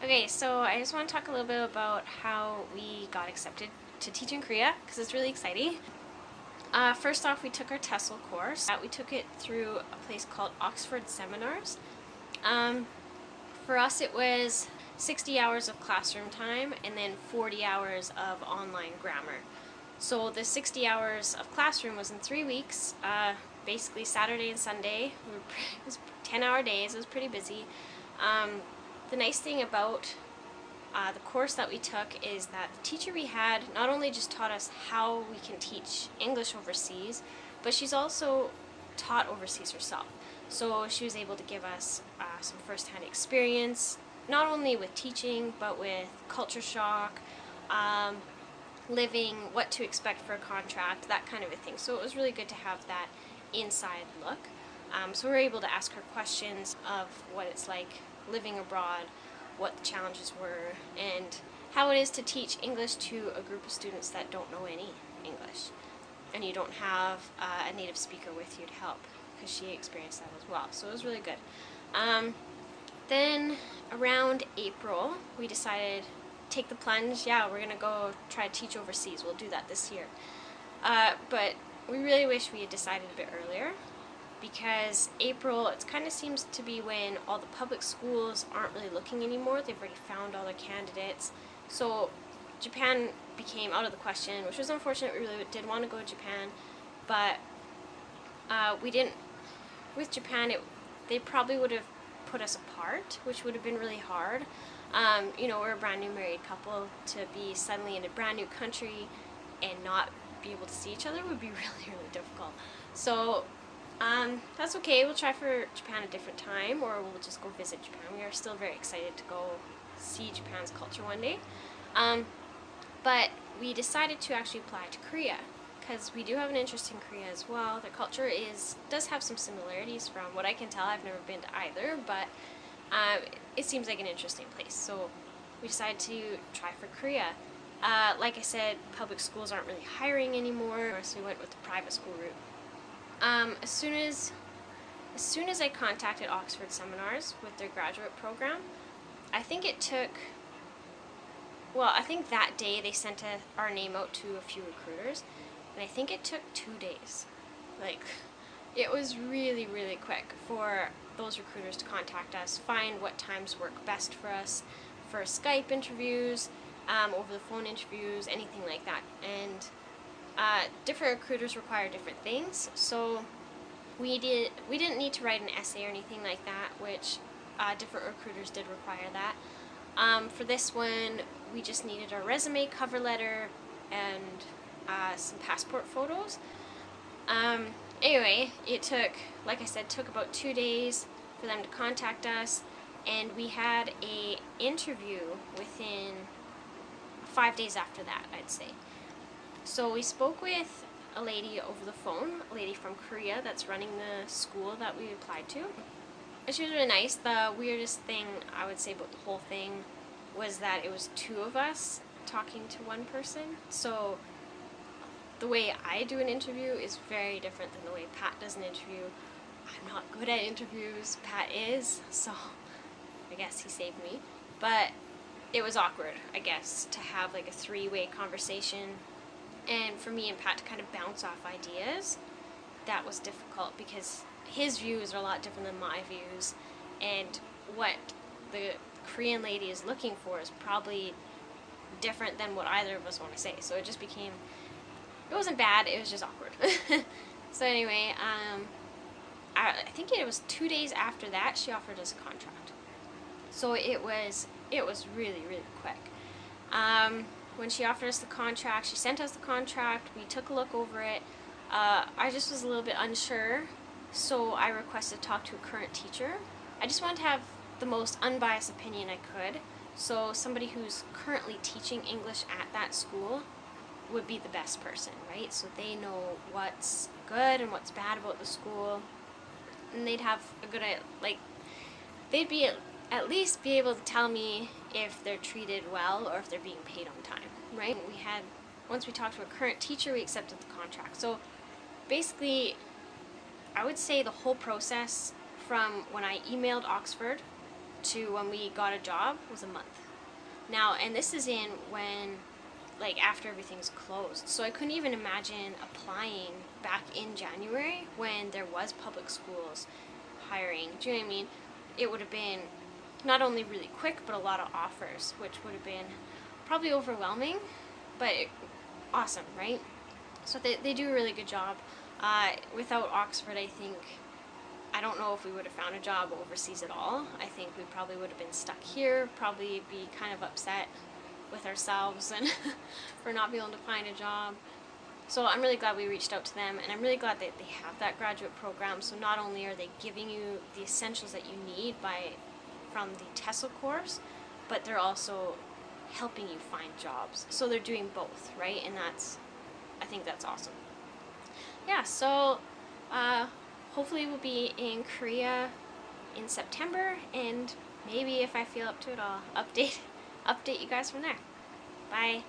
Okay, so I just want to talk a little bit about how we got accepted to teach in Korea because it's really exciting. First off, we took our TESOL course. We took it through a place called Oxford Seminars. For us, it was 60 hours of classroom time and then 40 hours of online grammar. So the 60 hours of classroom was in 3 weeks, basically Saturday and Sunday. It was 10-hour days. It was pretty busy. The nice thing about the course that we took is that the teacher we had not only just taught us how we can teach English overseas, but she's also taught overseas herself. So she was able to give us some first-hand experience, not only with teaching, but with culture shock, living, what to expect for a contract, that kind of a thing. So it was really good to have that inside look. So we were able to ask her questions of what it's like living abroad, what the challenges were, and how it is to teach English to a group of students that don't know any English. And you don't have a native speaker with you to help, because she experienced that as well. So it was really good. Then around April, we decided, take the plunge, yeah, we're going to go try to teach overseas. We'll do that this year. But we really wish we had decided a bit earlier, because April, it kind of seems to be when all the public schools aren't really looking anymore. They've already found all their candidates. So Japan became out of the question, which was unfortunate. We really did want to go to Japan, but we didn't. With Japan, they probably would have put us apart, which would have been really hard. We're a brand new married couple. To be suddenly in a brand new country and not be able to see each other would be really, really difficult. So that's okay. We'll try for Japan a different time, or we'll just go visit Japan. We are still very excited to go see Japan's culture one day. But we decided to actually apply to Korea, because we do have an interest in Korea as well. Their culture does have some similarities from what I can tell. I've never been to either, but it seems like an interesting place. So we decided to try for Korea. Like I said, public schools aren't really hiring anymore, so we went with the private school route. As soon as I contacted Oxford Seminars with their graduate program, I think that day they sent our name out to a few recruiters, and I think it took 2 days. It was really, really quick for those recruiters to contact us, find what times work best for us for Skype interviews, over the phone interviews, anything like that. And different recruiters require different things, so we didn't need to write an essay or anything like that, which different recruiters did require that. For this one, we just needed our resume, cover letter, and some passport photos. Anyway, it took, like I said, about 2 days for them to contact us, and we had a interview within 5 days after that, I'd say. So we spoke with a lady over the phone, a lady from Korea that's running the school that we applied to. And she was really nice. The weirdest thing I would say about the whole thing was that it was 2 of us talking to one person. So the way I do an interview is very different than the way Pat does an interview. I'm not good at interviews, Pat is, so I guess he saved me. But it was awkward, I guess, to have like a 3-way conversation, and for me and Pat to kind of bounce off ideas. That was difficult because his views are a lot different than my views, and what the Korean lady is looking for is probably different than what either of us want to say. So it just became, it wasn't bad, it was just awkward. So anyway, I think it was 2 days after that she offered us a contract. So it was really, really quick. When she offered us the contract, she sent us the contract, we took a look over it. I just was a little bit unsure, so I requested to talk to a current teacher. I just wanted to have the most unbiased opinion I could, so somebody who's currently teaching English at that school would be the best person, right? So they know what's good and what's bad about the school, and they'd have a good, they'd be at least be able to tell me if they're treated well or if they're being paid on time, right? Once we talked to a current teacher, we accepted the contract. So basically, I would say the whole process from when I emailed Oxford to when we got a job was a month. Now, and this is in when, like, after everything's closed. So I couldn't even imagine applying back in January when there was public schools hiring. Do you know what I mean? It would have been not only really quick, but a lot of offers, which would have been probably overwhelming, but awesome, right? So they do a really good job. Without Oxford, I don't know if we would have found a job overseas at all. I think we probably would have been stuck here, probably be kind of upset with ourselves and for not being able to find a job. So I'm really glad we reached out to them, and I'm really glad that they have that graduate program. So not only are they giving you the essentials that you need from the TESOL course, but they're also helping you find jobs. So they're doing both, right? And I think that's awesome. Yeah, so hopefully we'll be in Korea in September, and maybe if I feel up to it, I'll update you guys from there. Bye.